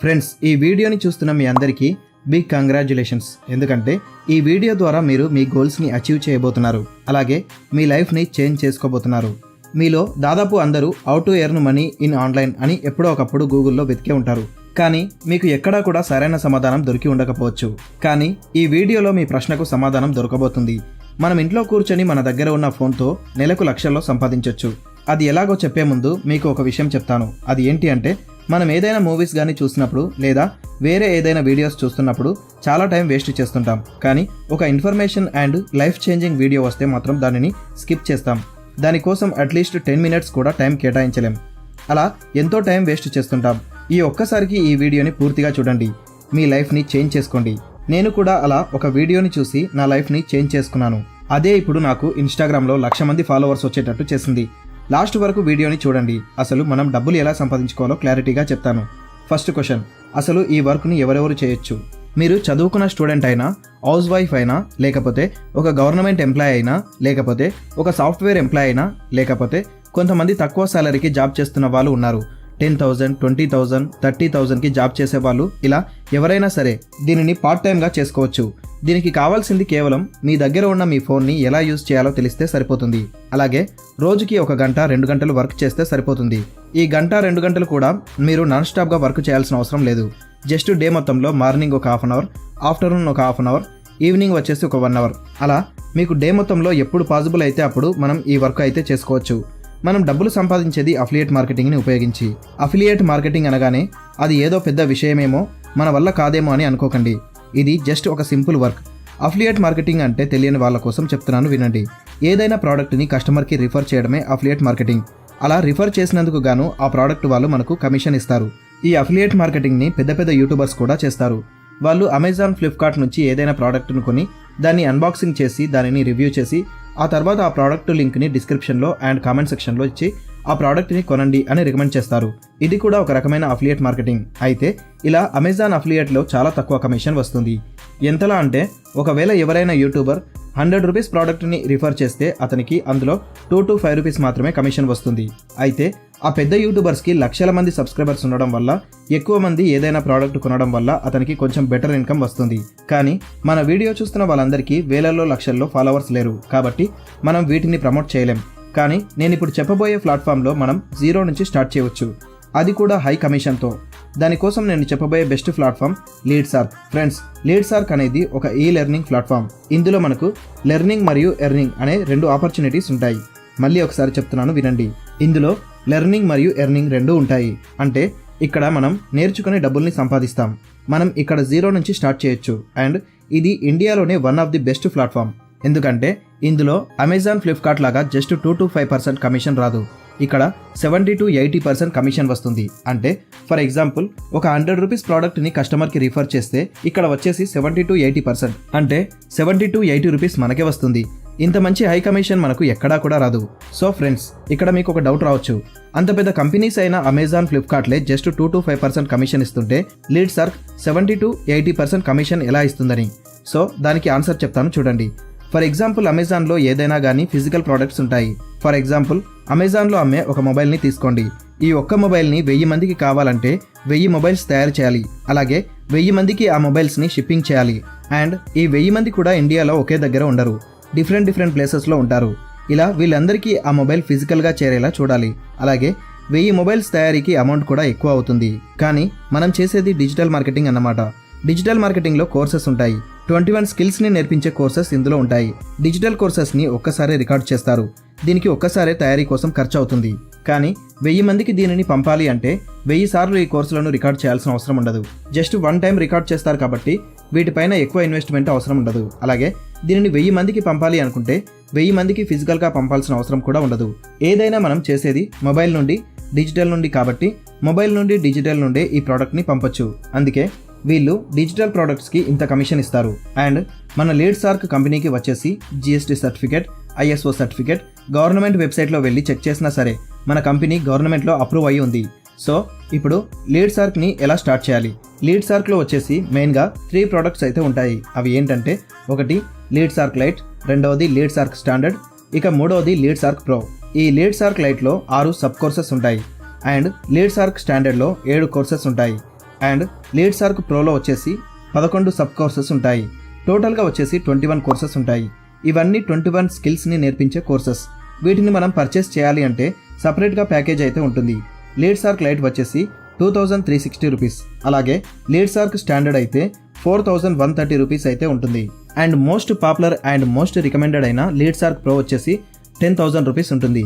Friends, ఈ వీడియోని చూస్తున్న మీ అందరికీ బిగ్ కంగ్రాచ్యులేషన్స్. ఎందుకంటే ఈ వీడియో ద్వారా మీరు మీ గోల్స్ని అచీవ్ చేయబోతున్నారు, అలాగే మీ లైఫ్ని చేంజ్ చేసుకోబోతున్నారు. మీలో దాదాపు అందరూ how to earn money in online అని ఎప్పుడో ఒకప్పుడు గూగుల్లో వెతికే ఉంటారు. కానీ మీకు ఎక్కడా కూడా సరైన సమాధానం దొరికి ఉండకపోవచ్చు. కానీ ఈ వీడియోలో మీ ప్రశ్నకు సమాధానం దొరకబోతుంది. మనం ఇంట్లో కూర్చొని మన దగ్గర ఉన్న ఫోన్తో నెలకు లక్షల్లో సంపాదించవచ్చు. అది ఎలాగో చెప్పే ముందు మీకు ఒక విషయం చెప్తాను. అది ఏంటి అంటే, మనం ఏదైనా మూవీస్ కానీ చూసినప్పుడు లేదా వేరే ఏదైనా వీడియోస్ చూస్తున్నప్పుడు చాలా టైం వేస్ట్ చేస్తుంటాం. కానీ ఒక information and life changing video వస్తే మాత్రం దానిని స్కిప్ చేస్తాం. దానికోసం అట్లీస్ట్ 10 minutes కూడా టైం కేటాయించలేం. అలా ఎంతో టైం వేస్ట్ చేస్తుంటాం. ఈ ఒక్కసారికి ఈ వీడియోని పూర్తిగా చూడండి, మీ లైఫ్ని చేంజ్ చేసుకోండి. నేను కూడా అలా ఒక వీడియోని చూసి నా లైఫ్ని చేంజ్ చేసుకున్నాను. అదే ఇప్పుడు నాకు ఇన్స్టాగ్రామ్లో 1,00,000 మంది ఫాలోవర్స్ వచ్చేటట్టు చేసింది. లాస్ట్ వరకు వీడియోని చూడండి. అసలు మనం డబ్బులు ఎలా సంపాదించుకోవాలో క్లారిటీగా చెప్తాను. ఫస్ట్ క్వశ్చన్, అసలు ఈ వర్క్ని ఎవరెవరు చేయొచ్చు? మీరు చదువుకున్న స్టూడెంట్ అయినా, హౌస్ వైఫ్ అయినా, లేకపోతే ఒక గవర్నమెంట్ ఎంప్లాయ్ అయినా, లేకపోతే ఒక సాఫ్ట్వేర్ ఎంప్లాయ్ అయినా, లేకపోతే కొంతమంది తక్కువ సాలరీకి జాబ్ చేస్తున్న వాళ్ళు ఉన్నారు. 10,000, 20,000, 30,000కి జాబ్ చేసేవాళ్ళు, ఇలా ఎవరైనా సరే దీనిని పార్ట్ టైంగా చేసుకోవచ్చు. దీనికి కావాల్సింది కేవలం మీ దగ్గర ఉన్న మీ ఫోన్ని ఎలా యూజ్ చేయాలో తెలిస్తే సరిపోతుంది. అలాగే రోజుకి 1 గంట 2 గంటలు వర్క్ చేస్తే సరిపోతుంది. ఈ గంట 2 గంటలు కూడా మీరు నాన్ స్టాప్గా వర్క్ చేయాల్సిన అవసరం లేదు. జస్ట్ డే మొత్తంలో మార్నింగ్ ఒక 1/2 అవర్, ఆఫ్టర్నూన్ ఒక 1/2 అవర్, ఈవినింగ్ వచ్చేసి ఒక 1 అవర్, అలా మీకు డే మొత్తంలో ఎప్పుడు పాసిబుల్ అయితే అప్పుడు మనం ఈ వర్క్ అయితే చేసుకోవచ్చు. మనం డబ్బులు సంపాదించేది అఫిలియేట్ మార్కెటింగ్ని ఉపయోగించి. అఫిలియేట్ మార్కెటింగ్ అనగానే అది ఏదో పెద్ద విషయమేమో, మన వల్ల కాదేమో అని అనుకోకండి. ఇది జస్ట్ ఒక సింపుల్ వర్క్. అఫిలియేట్ మార్కెటింగ్ అంటే తెలియని వాళ్ళ కోసం చెప్తున్నాను, వినండి. ఏదైనా ప్రోడక్ట్ని కస్టమర్కి రిఫర్ చేయడమే అఫిలియేట్ మార్కెటింగ్. అలా రిఫర్ చేసినందుకు గాను ఆ ప్రోడక్ట్ వాళ్ళు మనకు కమిషన్ ఇస్తారు. ఈ అఫిలియేట్ మార్కెటింగ్ని పెద్ద పెద్ద యూట్యూబర్స్ కూడా చేస్తారు. వాళ్ళు అమెజాన్, ఫ్లిప్కార్ట్ నుంచి ఏదైనా ప్రోడక్ట్ను కొని దాన్ని అన్బాక్సింగ్ చేసి దానిని రివ్యూ చేసి ఆ తర్వాత ఆ ప్రోడక్ట్ లింక్ని డిస్క్రిప్షన్లో అండ్ కామెంట్ సెక్షన్లో ఇచ్చి ఆ ప్రోడక్ట్ని కొనండి అని రికమెండ్ చేస్తారు. ఇది కూడా ఒక రకమైన అఫిలియేట్ మార్కెటింగ్. అయితే ఇలా అమెజాన్ అఫిలియేట్లో చాలా తక్కువ కమిషన్ వస్తుంది. ఎంతలా అంటే, ఒకవేళ ఎవరైనా యూట్యూబర్ 100 రూపీస్ ప్రోడక్ట్ని రిఫర్ చేస్తే అతనికి అందులో 2 to 5 రూపీస్ మాత్రమే కమిషన్ వస్తుంది. అయితే ఆ పెద్ద యూట్యూబర్స్కి లక్షల మంది సబ్స్క్రైబర్స్ ఉండడం వల్ల, ఎక్కువ మంది ఏదైనా ప్రోడక్ట్ కొనడం వల్ల అతనికి కొంచెం బెటర్ ఇన్కమ్ వస్తుంది. కానీ మన వీడియో చూస్తున్న వాళ్ళందరికీ వేలల్లో లక్షల్లో ఫాలోవర్స్ లేరు, కాబట్టి మనం వీటిని ప్రమోట్ చేయలేం. కానీ నేను ఇప్పుడు చెప్పబోయే ప్లాట్ఫామ్లో మనం 0 నుంచి స్టార్ట్ చేయవచ్చు, అది కూడా హై కమిషన్తో. దానికోసం నేను చెప్పబోయే బెస్ట్ ప్లాట్ఫామ్ లీడ్సార్క్. ఫ్రెండ్స్, లీడ్సార్క్ అనేది ఒక ఈ లెర్నింగ్ ప్లాట్ఫామ్. ఇందులో మనకు లెర్నింగ్ మరియు ఎర్నింగ్ అనే 2 ఆపర్చునిటీస్ ఉంటాయి. మళ్ళీ ఒకసారి చెప్తున్నాను, వినండి. ఇందులో లెర్నింగ్ మరియు ఎర్నింగ్ 2 ఉంటాయి. అంటే ఇక్కడ మనం నేర్చుకునే డబ్బుల్ని సంపాదిస్తాం. మనం ఇక్కడ 0 నుంచి స్టార్ట్ చేయొచ్చు. అండ్ ఇది ఇండియాలోనే one of the best platform. ఎందుకంటే ఇందులో అమెజాన్, ఫ్లిప్కార్ట్ లాగా జస్ట్ 2 to 5% కమిషన్ రాదు. ఇక్కడ 70 to 80% కమిషన్ వస్తుంది. అంటే ఫర్ ఎగ్జాంపుల్, ఒక 100 రూపీస్ ప్రోడక్ట్ని కస్టమర్కి రిఫర్ చేస్తే ఇక్కడ వచ్చేసి 70 to 80%, అంటే 70 to 80 రూపీస్ మనకే వస్తుంది. ఇంత మంచి హై కమిషన్ మనకు ఎక్కడా కూడా రాదు. సో ఫ్రెండ్స్, ఇక్కడ మీకు ఒక డౌట్ రావచ్చు, అంత పెద్ద కంపెనీస్ అయిన అమెజాన్, ఫ్లిప్కార్ట్లే జస్ట్ 2 to 5% కమిషన్ ఇస్తుంటే లీడ్సార్క్ 70 to 80% కమిషన్ ఎలా ఇస్తుందని. సో దానికి ఆన్సర్ చెప్తాను, చూడండి. ఫర్ ఎగ్జాంపుల్, అమెజాన్లో ఏదైనా కానీ ఫిజికల్ ప్రోడక్ట్స్ ఉంటాయి. ఫర్ ఎగ్జాంపుల్, అమెజాన్లో అమ్మే ఒక మొబైల్ని తీసుకోండి. ఈ ఒక్క మొబైల్ని 1000 మందికి కావాలంటే 1000 మొబైల్స్ తయారు చేయాలి. అలాగే 1000 మందికి ఆ మొబైల్స్ని షిప్పింగ్ చేయాలి. అండ్ ఈ 1000 మంది కూడా ఇండియాలో ఒకే దగ్గర ఉండరు, డిఫరెంట్ ప్లేసెస్లో ఉంటారు. ఇలా వీళ్ళందరికీ ఆ మొబైల్ ఫిజికల్గా చేరేలా చూడాలి. అలాగే 1000 మొబైల్స్ తయారీకి అమౌంట్ కూడా ఎక్కువ అవుతుంది. కానీ మనం చేసేది డిజిటల్ మార్కెటింగ్ అన్నమాట. డిజిటల్ మార్కెటింగ్లో కోర్సెస్ ఉంటాయి. 21 స్కిల్స్ని నేర్పించే కోర్సెస్ ఇందులో ఉంటాయి. డిజిటల్ కోర్సెస్ని ఒక్కసారే రికార్డ్ చేస్తారు. దీనికి ఒక్కసారే తయారీ కోసం ఖర్చు అవుతుంది. కానీ 1000 మందికి దీనిని పంపాలి అంటే 1000 సార్లు ఈ కోర్సులను రికార్డ్ చేయాల్సిన అవసరం ఉండదు. జస్ట్ 1 టైం రికార్డ్ చేస్తారు కాబట్టి వీటిపైన ఎక్కువ ఇన్వెస్ట్మెంట్ అవసరం ఉండదు. అలాగే దీనిని 1000 మందికి పంపాలి అనుకుంటే 1000 మందికి ఫిజికల్గా పంపాల్సిన అవసరం కూడా ఉండదు. ఏదైనా మనం చేసేది మొబైల్ నుండి డిజిటల్ నుండి కాబట్టి మొబైల్ నుండి డిజిటల్ నుండే ఈ ప్రోడక్ట్ని పంపొచ్చు. అందుకే వీళ్ళు డిజిటల్ ప్రోడక్ట్స్కి ఇంత కమిషన్ ఇస్తారు. అండ్ మన లీడ్సార్క్ కంపెనీకి వచ్చేసి GST certificate, ISO certificate, government వెబ్సైట్లో వెళ్ళి చెక్ చేసినా సరే మన కంపెనీ గవర్నమెంట్లో అప్రూవ్ అయ్యి ఉంది. సో ఇప్పుడు లీడ్సార్క్ని ఎలా స్టార్ట్ చేయాలి? లీడ్సార్క్లో వచ్చేసి మెయిన్గా 3 ప్రోడక్ట్స్ అయితే ఉంటాయి. అవి ఏంటంటే, ఒకటి లీడ్సార్క్ లైట్, రెండవది లీడ్సార్క్ స్టాండర్డ్, ఇక మూడవది లీడ్సార్క్ ప్రో. ఈ లీడ్సార్క్ లైట్లో 6 సబ్ కోర్సెస్ ఉంటాయి. అండ్ లీడ్సార్క్ స్టాండర్డ్లో 7 కోర్సెస్ ఉంటాయి. అండ్ లీడ్ సార్క్ ప్రోలో వచ్చేసి 11 సబ్ కోర్సెస్ ఉంటాయి. టోటల్గా వచ్చేసి 21 కోర్సెస్ ఉంటాయి. ఇవన్నీ 21 స్కిల్స్ని నేర్పించే కోర్సెస్. వీటిని మనం పర్చేస్ చేయాలి అంటే సపరేట్గా ప్యాకేజ్ అయితే ఉంటుంది. లీడ్ సార్క్ లైట్ వచ్చేసి 2360 రూపీస్, అలాగే లీడ్ సార్క్ స్టాండర్డ్ అయితే 4130 రూపీస్ అయితే ఉంటుంది. And most popular and most recommended అయిన లీడ్ సార్క్ ప్రో వచ్చేసి 10,000 రూపీస్ ఉంటుంది.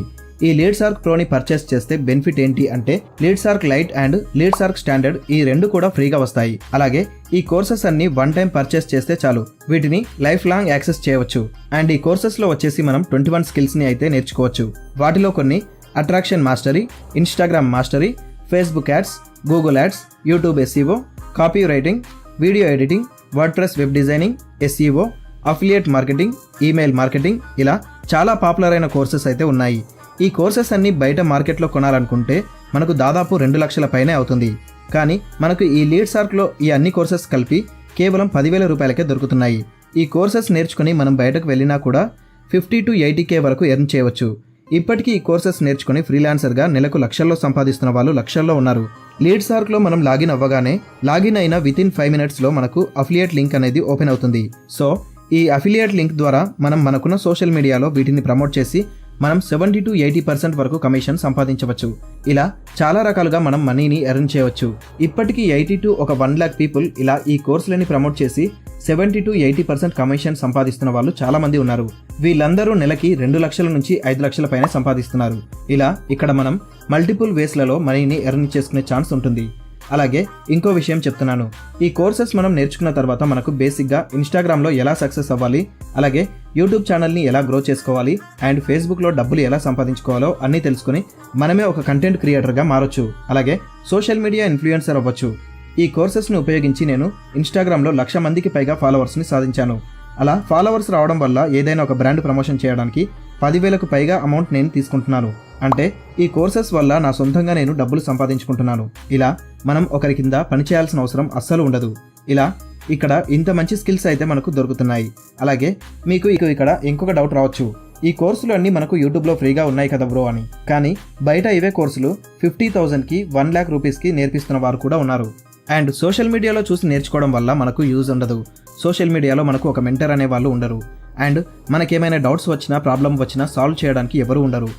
ఈ లీడ్ సార్క్ ప్రోని పర్చేస్ చేస్తే బెనిఫిట్ ఏంటి అంటే lead SAARC light and lead SAARC standard ఈ రెండు కూడా ఫ్రీగా వస్తాయి. అలాగే ఈ కోర్సెస్ అన్ని వన్ టైం పర్చేస్ చేస్తే చాలు, వీటిని లైఫ్ లాంగ్ యాక్సెస్ చేయవచ్చు. అండ్ ఈ కోర్సెస్ లో వచ్చేసి మనం 21 స్కిల్స్ ని అయితే నేర్చుకోవచ్చు. వాటిలో కొన్ని attraction mastery, Instagram mastery, Facebook ads, Google ads, YouTube SEO, copy writing, video editing, WordPress web designing, SEO, affiliate marketing, email marketing, ఇలా చాలా పాపులర్ అయిన కోర్సెస్ అయితే ఉన్నాయి. ఈ కోర్సెస్ అన్ని బయట మార్కెట్లో కొనాలనుకుంటే మనకు దాదాపు 2 లక్షల పైనే అవుతుంది. కానీ మనకు ఈ లీడ్ సార్క్లో ఈ అన్ని కోర్సెస్ కలిపి కేవలం 10,000 రూపాయలకే దొరుకుతున్నాయి. ఈ కోర్సెస్ నేర్చుకుని మనం బయటకు వెళ్ళినా కూడా 50 to 80K వరకు ఎర్న్ చేయవచ్చు. ఇప్పటికీ ఈ కోర్సెస్ నేర్చుకుని ఫ్రీలాన్సర్గా నెలకు లక్షల్లో సంపాదిస్తున్న వాళ్ళు లక్షల్లో ఉన్నారు. లీడ్ సార్క్లో మనం లాగిన్ అవ్వగానే లాగిన్ అయిన వితిన్ 5 minutesలో మనకు అఫిలియేట్ లింక్ అనేది ఓపెన్ అవుతుంది. సో ఈ అఫిలియేట్ లింక్ ద్వారా మనం మనకున్న సోషల్ మీడియాలో వీటిని ప్రమోట్ చేసి మనం 70 to 80% వరకు కమిషన్ సంపాదించవచ్చు. ఇలా చాలా రకాలుగా మనం మనీని ఎర్న్ చేయవచ్చు. ఇప్పటికీ 80 to 1 lakh పీపుల్ ఇలా ఈ కోర్సులని ప్రమోట్ చేసి 70 to 80% కమిషన్ సంపాదిస్తున్న వాళ్ళు చాలా మంది ఉన్నారు. వీళ్ళందరూ నెలకి 2 లక్షల నుంచి 5 లక్షల పైన సంపాదిస్తున్నారు. ఇలా ఇక్కడ మనం మల్టిపుల్ వేస్లలో మనీని ఎర్న్ చేసుకునే ఛాన్స్ ఉంటుంది. అలాగే ఇంకో విషయం చెప్తున్నాను, ఈ కోర్సెస్ మనం నేర్చుకున్న తర్వాత మనకు బేసిక్గా ఇన్స్టాగ్రామ్లో ఎలా సక్సెస్ అవ్వాలి, అలాగే యూట్యూబ్ ఛానల్ని ఎలా గ్రో చేసుకోవాలి అండ్ ఫేస్బుక్లో డబ్బులు ఎలా సంపాదించుకోవాలో అన్నీ తెలుసుకుని మనమే ఒక కంటెంట్ క్రియేటర్గా మారొచ్చు. అలాగే సోషల్ మీడియా ఇన్ఫ్లుయెన్సర్ అవ్వచ్చు. ఈ కోర్సెస్ని ఉపయోగించి నేను ఇన్స్టాగ్రామ్లో 1,00,000 మందికి పైగా ఫాలోవర్స్ని సాధించాను. అలా ఫాలోవర్స్ రావడం వల్ల ఏదైనా ఒక బ్రాండ్ ప్రమోషన్ చేయడానికి 10,000కు పైగా అమౌంట్ నేను తీసుకుంటున్నాను. అంటే ఈ కోర్సెస్ వల్ల నా సొంతంగా నేను డబ్బులు సంపాదించుకుంటున్నాను. ఇలా మనం ఒకరి కింద పనిచేయాల్సిన అవసరం అస్సలు ఉండదు. ఇలా ఇక్కడ ఇంత మంచి స్కిల్స్ అయితే మనకు దొరుకుతున్నాయి. అలాగే మీకు ఇక్కడ ఇంకొక డౌట్ రావచ్చు, ఈ కోర్సులు అన్నీ మనకు యూట్యూబ్లో ఫ్రీగా ఉన్నాయి కదా బ్రో అని. కానీ బయట ఇవే కోర్సులు 50,000కి 1 lakh రూపీస్కి నేర్పిస్తున్న వారు కూడా ఉన్నారు. అండ్ సోషల్ మీడియాలో చూసి నేర్చుకోవడం వల్ల మనకు యూజ్ ఉండదు. సోషల్ మీడియాలో మనకు ఒక మెంటర్ అనే వాళ్ళు ఉండరు. అండ్ మనకేమైనా డౌట్స్ వచ్చినా ప్రాబ్లం వచ్చినా సాల్వ్ చేయడానికి ఎవరు ఉండరు.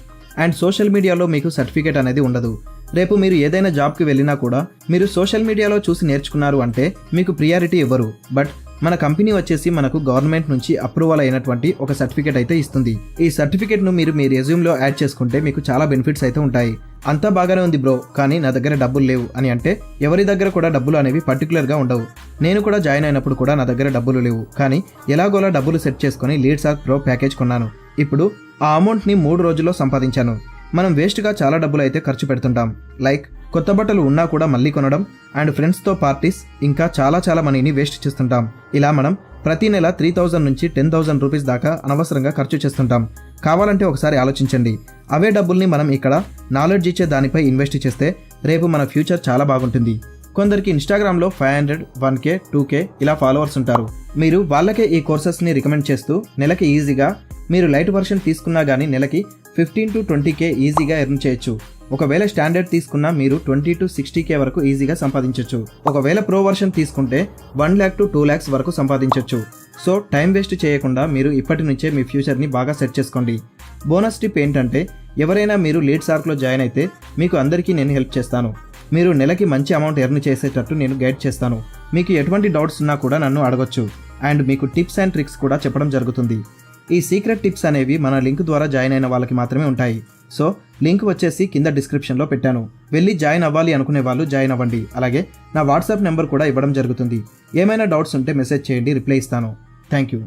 అండ్ సోషల్ మీడియాలో మీకు సర్టిఫికేట్ అనేది ఉండదు. రేపు మీరు ఏదైనా జాబ్కి వెళ్ళినా కూడా మీరు సోషల్ మీడియాలో చూసి నేర్చుకున్నారు అంటే మీకు ప్రియారిటీ ఇవ్వరు. బట్ మన కంపెనీ వచ్చేసి మనకు గవర్నమెంట్ నుంచి అప్రూవల్ అయినటువంటి ఒక సర్టిఫికేట్ అయితే ఇస్తుంది. ఈ సర్టిఫికేట్ను మీరు మీ రెజ్యూమ్లో యాడ్ చేసుకుంటే మీకు చాలా బెనిఫిట్స్ అయితే ఉంటాయి. అంతా బాగానే ఉంది బ్రో, కానీ నా దగ్గర డబ్బులు లేవు అని అంటే ఎవరి దగ్గర కూడా డబ్బులు అనేవి పర్టికులర్గా ఉండవు. నేను కూడా జాయిన్ అయినప్పుడు కూడా నా దగ్గర డబ్బులు లేవు, కానీ ఎలాగోలా డబ్బులు సెట్ చేసుకొని లీడ్ సార్క్ ప్రో ప్యాకేజ్ కొన్నాను. ఇప్పుడు ఆ అమౌంట్ని 3 రోజుల్లో సంపాదించాను. మనం వేస్ట్గా చాలా డబ్బులు అయితే ఖర్చు పెడుతుంటాం. లైక్ కొత్త బట్టలు ఉన్నా కూడా మళ్ళీ కొనడం అండ్ ఫ్రెండ్స్తో పార్టీస్, ఇంకా చాలా మనీని వేస్ట్ చేస్తుంటాం. ఇలా మనం ప్రతి నెల 3,000 నుంచి 10,000 రూపీస్ దాకా అనవసరంగా ఖర్చు చేస్తుంటాం. కావాలంటే ఒకసారి ఆలోచించండి. అవే డబ్బుల్ని మనం ఇక్కడ నాలెడ్జ్ ఇచ్చే దానిపై ఇన్వెస్ట్ చేస్తే రేపు మన ఫ్యూచర్ చాలా బాగుంటుంది. కొందరికి ఇన్స్టాగ్రామ్లో 500, 1K, 2K ఇలా ఫాలోవర్స్ ఉంటారు. మీరు వాళ్ళకే ఈ కోర్సెస్ని రికమెండ్ చేస్తూ నెలకి ఈజీగా మీరు లైట్ వర్షన్ తీసుకున్నా కానీ నెలకి 15 to 20K ఈజీగా ఎర్న్ చేయొచ్చు. ఒకవేళ స్టాండర్డ్ తీసుకున్నా మీరు 20 to 60K వరకు ఈజీగా సంపాదించవచ్చు. ఒకవేళ ప్రో వర్షన్ తీసుకుంటే 1 lakh to 2 lakhs వరకు సంపాదించవచ్చు. సో టైం వేస్ట్ చేయకుండా మీరు ఇప్పటి నుంచే మీ ఫ్యూచర్ని బాగా సెట్ చేసుకోండి. బోనస్ టిప్ ఏంటంటే ఎవరైనా మీరు లీడ్ సార్క్లో జాయిన్ అయితే మీకు అందరికీ నేను హెల్ప్ చేస్తాను. మీరు నెలకి మంచి అమౌంట్ ఎర్న్ చేసేటట్టు నేను గైడ్ చేస్తాను. మీకు ఎటువంటి డౌట్స్ ఉన్నా కూడా నన్ను అడగొచ్చు. అండ్ మీకు టిప్స్ అండ్ ట్రిక్స్ కూడా చెప్పడం జరుగుతుంది. ఈ సీక్రెట్ టిప్స్ అనేవి మన లింక్ ద్వారా జాయిన్ అయిన వాళ్ళకి మాత్రమే ఉంటాయి. సో లింక్ వచ్చేసి కింద డిస్క్రిప్షన్లో పెట్టాను. వెళ్ళి జాయిన్ అవ్వాలి అనుకునే వాళ్ళు జాయిన్ అవ్వండి. అలాగే నా వాట్సాప్ నెంబర్ కూడా ఇవ్వడం జరుగుతుంది. ఏమైనా డౌట్స్ ఉంటే మెసేజ్ చేయండి, రిప్లై ఇస్తాను. Thank you.